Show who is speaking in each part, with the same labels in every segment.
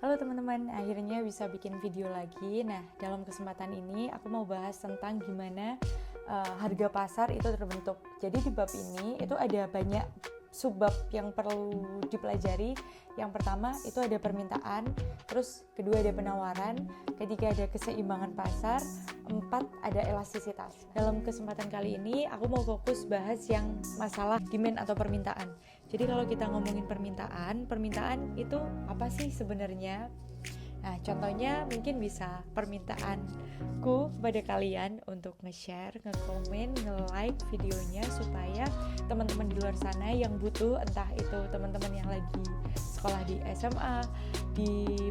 Speaker 1: Halo teman-teman, akhirnya bisa bikin video lagi. Nah, dalam kesempatan ini aku mau bahas tentang gimana harga pasar itu terbentuk. Jadi di bab ini itu ada banyak subbab yang perlu dipelajari. Yang pertama itu ada permintaan, terus kedua ada penawaran, ketiga ada keseimbangan pasar, empat ada elastisitas. Dalam kesempatan kali ini aku mau fokus bahas yang masalah demand atau permintaan. Jadi kalau kita ngomongin permintaan itu apa sih sebenarnya? Nah, contohnya mungkin bisa permintaanku kepada kalian untuk nge-share, nge-komen, nge-like videonya supaya teman-teman di luar sana yang butuh, entah itu teman-teman yang lagi sekolah di SMA,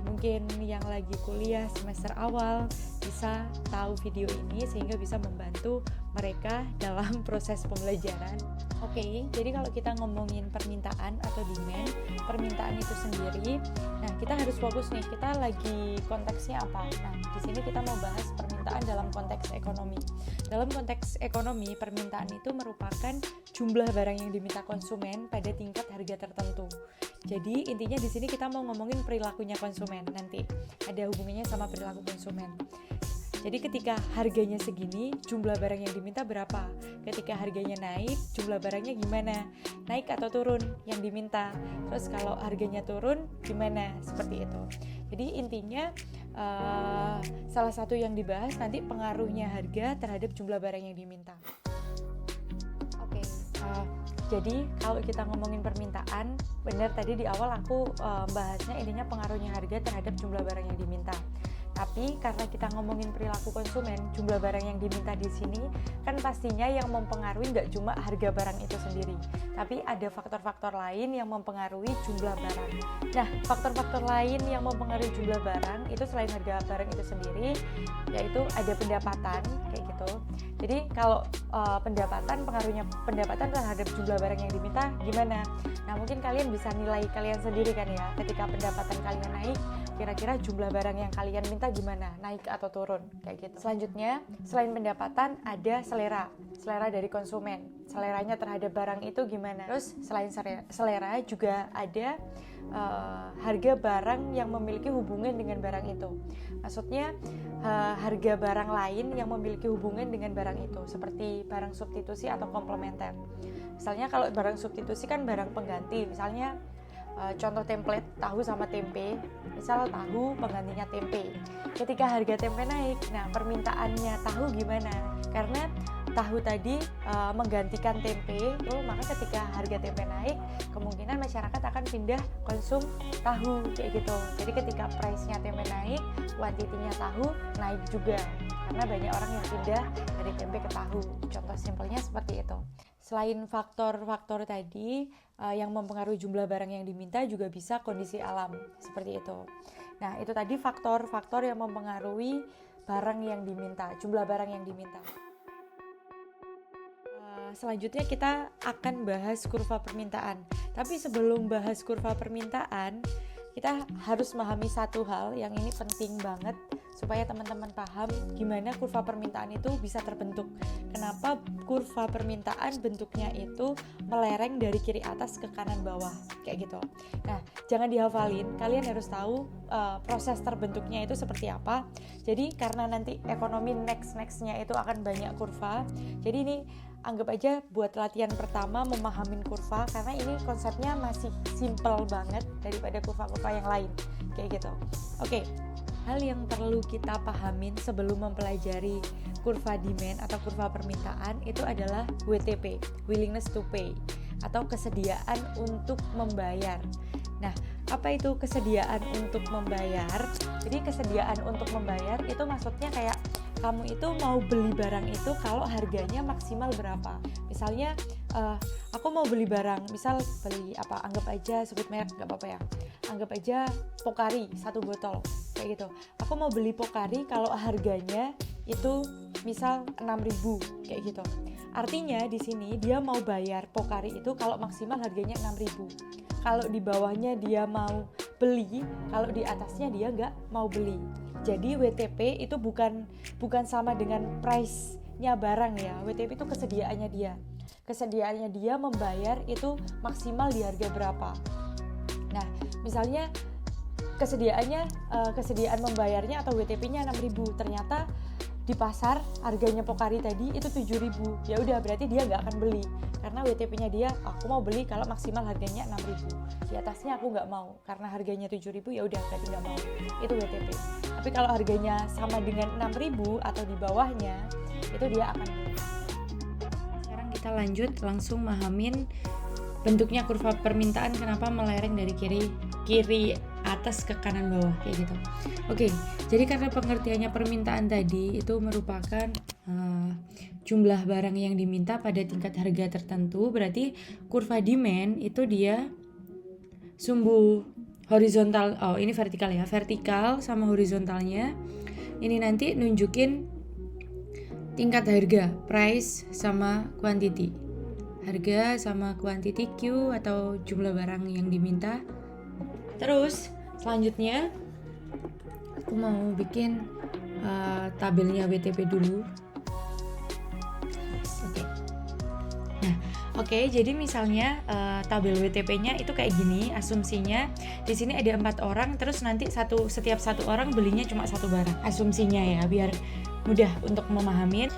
Speaker 1: mungkin yang lagi kuliah semester awal, bisa tahu video ini sehingga bisa membantu mereka dalam proses pembelajaran. Oke, jadi kalau kita ngomongin permintaan atau demand, permintaan itu sendiri, nah kita harus fokus nih, kita lagi konteksnya apa. Nah, di sini kita mau bahas permintaan dalam konteks ekonomi. Dalam konteks ekonomi, permintaan itu merupakan jumlah barang yang diminta konsumen pada tingkat harga tertentu. Jadi intinya di sini kita mau ngomongin perilakunya konsumen, nanti ada hubungannya sama perilaku konsumen. Jadi ketika harganya segini, jumlah barang yang diminta berapa? Ketika harganya naik, jumlah barangnya gimana? Naik atau turun yang diminta? Terus kalau harganya turun, gimana? Seperti itu. Jadi intinya salah satu yang dibahas nanti pengaruhnya harga terhadap jumlah barang yang diminta. Oke. Jadi kalau kita ngomongin permintaan, benar tadi di awal aku bahasnya intinya pengaruhnya harga terhadap jumlah barang yang diminta. Tapi karena kita ngomongin perilaku konsumen, jumlah barang yang diminta di sini kan pastinya yang mempengaruhi nggak cuma harga barang itu sendiri, tapi ada faktor-faktor lain yang mempengaruhi jumlah barang. Nah, faktor-faktor lain yang mempengaruhi jumlah barang itu selain harga barang itu sendiri, yaitu ada pendapatan, kayak gitu. Jadi kalau pengaruhnya pendapatan terhadap jumlah barang yang diminta gimana? Nah, mungkin kalian bisa nilai kalian sendiri kan ya, ketika pendapatan kalian naik, kira-kira jumlah barang yang kalian minta gimana, naik atau turun, kayak gitu. Selanjutnya, selain pendapatan ada selera dari konsumen, seleranya terhadap barang itu gimana. Terus selain selera juga ada harga barang yang memiliki hubungan dengan barang itu. Maksudnya harga barang lain yang memiliki hubungan dengan barang itu, seperti barang substitusi atau komplementer. Misalnya kalau barang substitusi kan barang pengganti, misalnya contoh template tahu sama tempe, misal tahu penggantinya tempe. Ketika harga tempe naik, nah permintaannya tahu gimana? Karena tahu tadi menggantikan tempe, maka ketika harga tempe naik, kemungkinan masyarakat akan pindah konsum tahu, kayak gitu. Jadi ketika price-nya tempe naik, kuantitinya tahu naik juga, karena banyak orang yang pindah dari tempe ke tahu. Contoh simpelnya seperti itu. Selain faktor-faktor tadi yang mempengaruhi jumlah barang yang diminta, juga bisa kondisi alam, seperti itu. Nah, itu tadi faktor-faktor yang mempengaruhi barang yang diminta, jumlah barang yang diminta. Selanjutnya kita akan bahas kurva permintaan. Tapi sebelum bahas kurva permintaan, kita harus memahami satu hal yang ini penting banget supaya teman-teman paham gimana kurva permintaan itu bisa terbentuk. Kenapa kurva permintaan bentuknya itu melereng dari kiri atas ke kanan bawah, kayak gitu. Nah, jangan dihafalin, kalian harus tahu proses terbentuknya itu seperti apa. Jadi karena nanti ekonomi next-nya itu akan banyak kurva, jadi ini anggap aja buat latihan pertama memahamin kurva, karena ini konsepnya masih simple banget daripada kurva-kurva yang lain, kayak gitu. Oke. Hal yang perlu kita pahamin sebelum mempelajari kurva demand atau kurva permintaan itu adalah WTP, willingness to pay, atau kesediaan untuk membayar. Nah, apa itu kesediaan untuk membayar? Jadi kesediaan untuk membayar itu maksudnya kayak kamu itu mau beli barang itu kalau harganya maksimal berapa. Misalnya aku mau beli barang, misal beli apa, anggap aja sebut merek gak apa-apa ya, anggap aja Pocari 1 botol, kayak gitu. Aku mau beli Pocari kalau harganya itu misal 6.000, kayak gitu. Artinya di sini dia mau bayar Pocari itu kalau maksimal harganya 6.000. Kalau di bawahnya dia mau beli, kalau di atasnya dia nggak mau beli. Jadi WTP itu bukan sama dengan price-nya barang ya. WTP itu kesediaannya dia. Kesediaannya dia membayar itu maksimal di harga berapa. Nah, misalnya kesediaan membayarnya atau WTP-nya 6.000. Ternyata di pasar harganya Pocari tadi itu 7.000. Ya udah, berarti dia nggak akan beli karena WTP-nya dia, aku mau beli kalau maksimal harganya 6.000. Di atasnya aku nggak mau karena harganya 7.000, ya udah berarti nggak mau. Itu WTP. Tapi kalau harganya sama dengan 6.000 atau di bawahnya, itu dia akan beli. Sekarang kita lanjut langsung mahamin bentuknya kurva permintaan kenapa melereng dari kiri atas ke kanan bawah kayak gitu. Oke, jadi karena pengertiannya permintaan tadi itu merupakan jumlah barang yang diminta pada tingkat harga tertentu, berarti kurva demand itu dia sumbu horizontal, ini vertikal ya, vertikal sama horizontalnya ini nanti nunjukin tingkat harga, price sama quantity. Harga sama quantity Q atau jumlah barang yang diminta. Terus selanjutnya aku mau bikin tabelnya WTP dulu. Oke, jadi misalnya tabel WTP-nya itu kayak gini, asumsinya di sini ada 4 orang, terus nanti setiap satu orang belinya cuma satu barang. Asumsinya ya, biar mudah untuk memahami.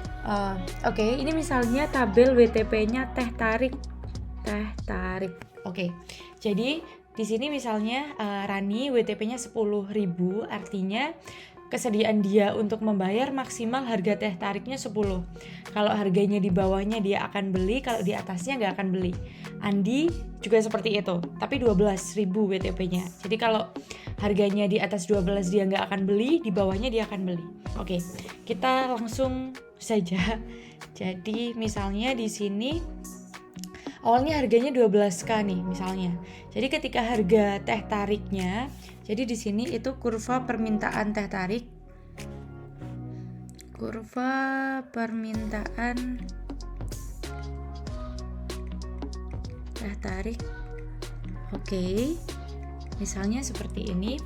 Speaker 1: Oke, ini misalnya tabel WTP-nya teh tarik. Oke, jadi di sini misalnya Rani WTP-nya 10.000, artinya kesediaan dia untuk membayar maksimal harga teh tariknya 10. Kalau harganya di bawahnya dia akan beli, kalau di atasnya nggak akan beli. Andi juga seperti itu, tapi 12.000 WTP-nya. Jadi kalau harganya di atas 12 dia nggak akan beli, di bawahnya dia akan beli. Oke, kita langsung saja. Jadi misalnya di sini awalnya harganya 12.000 nih misalnya. Jadi ketika harga teh tariknya, jadi di sini itu kurva permintaan teh tarik. Kurva permintaan teh tarik. Oke. Misalnya seperti ini.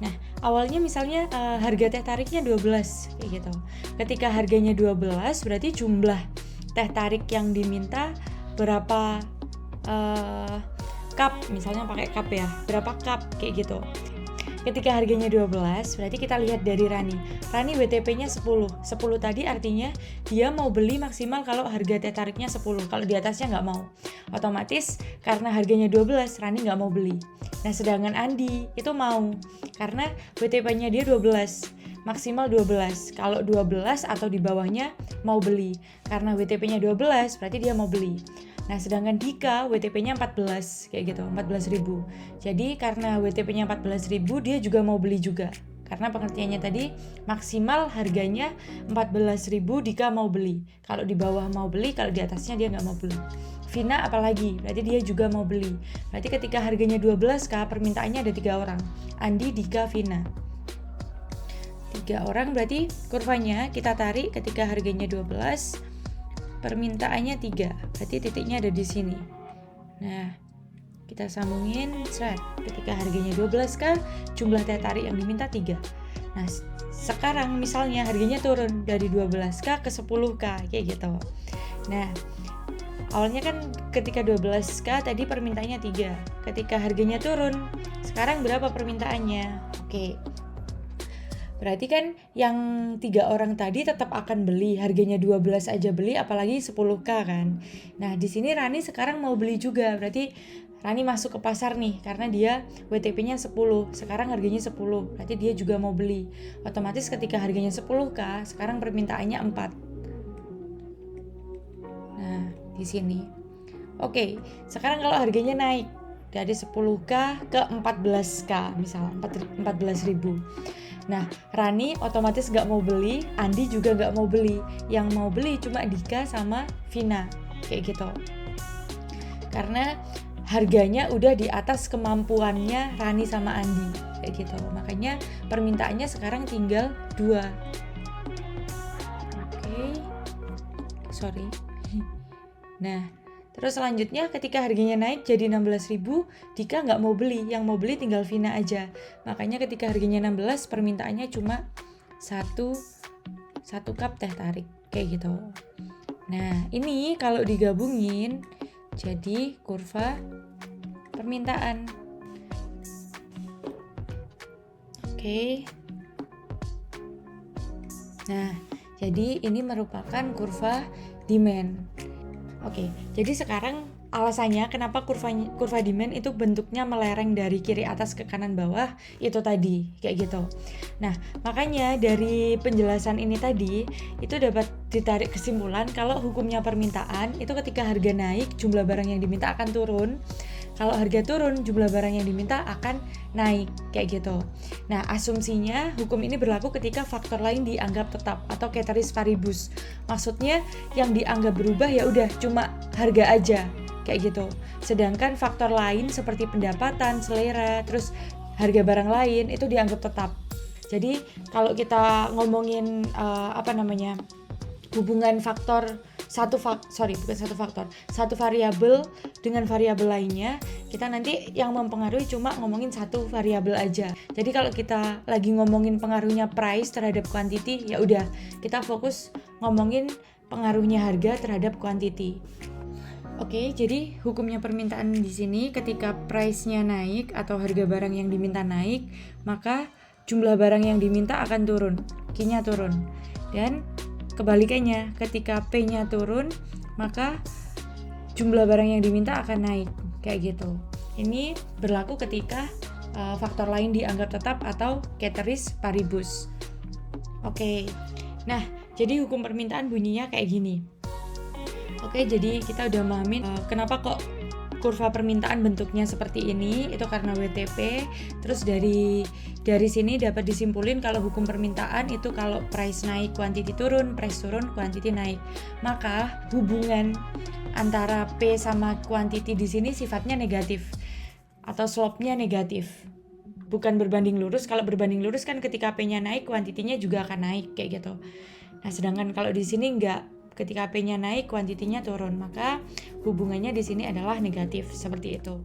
Speaker 1: Nah, awalnya misalnya harga teh tariknya 12 kayak gitu. Ketika harganya 12 berarti jumlah teh tarik yang diminta berapa cup, misalnya pakai cup ya, berapa cup kayak gitu. Ketika harganya 12 berarti kita lihat dari Rani WTP-nya 10 tadi artinya dia mau beli maksimal kalau harga teh tariknya 10, kalau di atasnya nggak mau. Otomatis karena harganya 12 Rani nggak mau beli. Nah sedangkan Andi itu mau, karena WTP-nya dia 12, maksimal 12. Kalau 12 atau di bawahnya mau beli, karena WTP-nya 12 berarti dia mau beli. Nah sedangkan Dika WTP-nya 14 kayak gitu, 14.000. Jadi karena WTP-nya 14.000 dia juga mau beli juga. Karena pengertiannya tadi maksimal harganya 14.000 Dika mau beli. Kalau di bawah mau beli, kalau di atasnya dia nggak mau beli. Vina apalagi, berarti dia juga mau beli. Berarti ketika harganya 12.000 permintaannya ada 3 orang. Andi, Dika, Vina. 3 orang berarti kurvanya kita tarik ketika harganya 12. Permintaannya 3, berarti titiknya ada di sini. Nah, kita sambungin set. Ketika harganya 12.000, jumlah teh tarik yang diminta 3. Nah, sekarang misalnya harganya turun dari 12.000 ke 10.000 kayak gitu. Nah, awalnya kan ketika 12.000 tadi permintaannya 3. Ketika harganya turun, sekarang berapa permintaannya? Oke. Berarti kan yang 3 orang tadi tetap akan beli, harganya 12 aja beli, apalagi 10.000 kan. Nah di sini Rani sekarang mau beli juga, berarti Rani masuk ke pasar nih, karena dia WTP-nya 10, sekarang harganya 10, berarti dia juga mau beli. Otomatis ketika harganya 10.000, sekarang permintaannya 4. Nah di sini. Oke, sekarang kalau harganya naik dari 10.000 ke 14.000 misalnya, 14.000. Nah, Rani otomatis gak mau beli, Andi juga gak mau beli. Yang mau beli cuma Dika sama Vina, kayak gitu. Karena harganya udah di atas kemampuannya Rani sama Andi, kayak gitu. Makanya permintaannya sekarang tinggal 2. Oke. Sorry. Nah, terus selanjutnya ketika harganya naik jadi 16.000, Dika nggak mau beli, yang mau beli tinggal Vina aja. Makanya ketika harganya 16, permintaannya cuma satu cup teh tarik, kayak gitu. Nah, ini kalau digabungin jadi kurva permintaan. Oke. Nah, jadi ini merupakan kurva demand. Oke, jadi sekarang alasannya kenapa kurva demand itu bentuknya melereng dari kiri atas ke kanan bawah itu tadi kayak gitu. Nah, makanya dari penjelasan ini tadi itu dapat ditarik kesimpulan kalau hukumnya permintaan itu ketika harga naik jumlah barang yang diminta akan turun. Kalau harga turun, jumlah barang yang diminta akan naik, kayak gitu. Nah, asumsinya hukum ini berlaku ketika faktor lain dianggap tetap atau ceteris paribus. Maksudnya yang dianggap berubah ya udah cuma harga aja, kayak gitu. Sedangkan faktor lain seperti pendapatan, selera, terus harga barang lain itu dianggap tetap. Jadi kalau kita ngomongin hubungan faktor satu variabel dengan variabel lainnya, kita nanti yang mempengaruhi cuma ngomongin satu variabel aja. Jadi kalau kita lagi ngomongin pengaruhnya price terhadap quantity, ya udah kita fokus ngomongin pengaruhnya harga terhadap quantity. Oke, jadi hukumnya permintaan di sini ketika price-nya naik atau harga barang yang diminta naik, maka jumlah barang yang diminta akan turun, Q-nya turun. Dan kebalikannya, ketika P-nya turun, maka jumlah barang yang diminta akan naik, kayak gitu. Ini berlaku ketika faktor lain dianggap tetap atau ceteris paribus. Oke, nah jadi hukum permintaan bunyinya kayak gini. Oke, jadi kita udah memahami kenapa kok kurva permintaan bentuknya seperti ini, itu karena WTP. Terus dari sini dapat disimpulin kalau hukum permintaan itu kalau price naik, quantity turun, price turun, quantity naik. Maka hubungan antara P sama quantity di sini sifatnya negatif atau slope-nya negatif. Bukan berbanding lurus. Kalau berbanding lurus kan ketika P-nya naik, quantity-nya juga akan naik kayak gitu. Nah, sedangkan kalau di sini enggak. Ketika P-nya naik, kuantitinya turun, maka hubungannya di sini adalah negatif, seperti itu.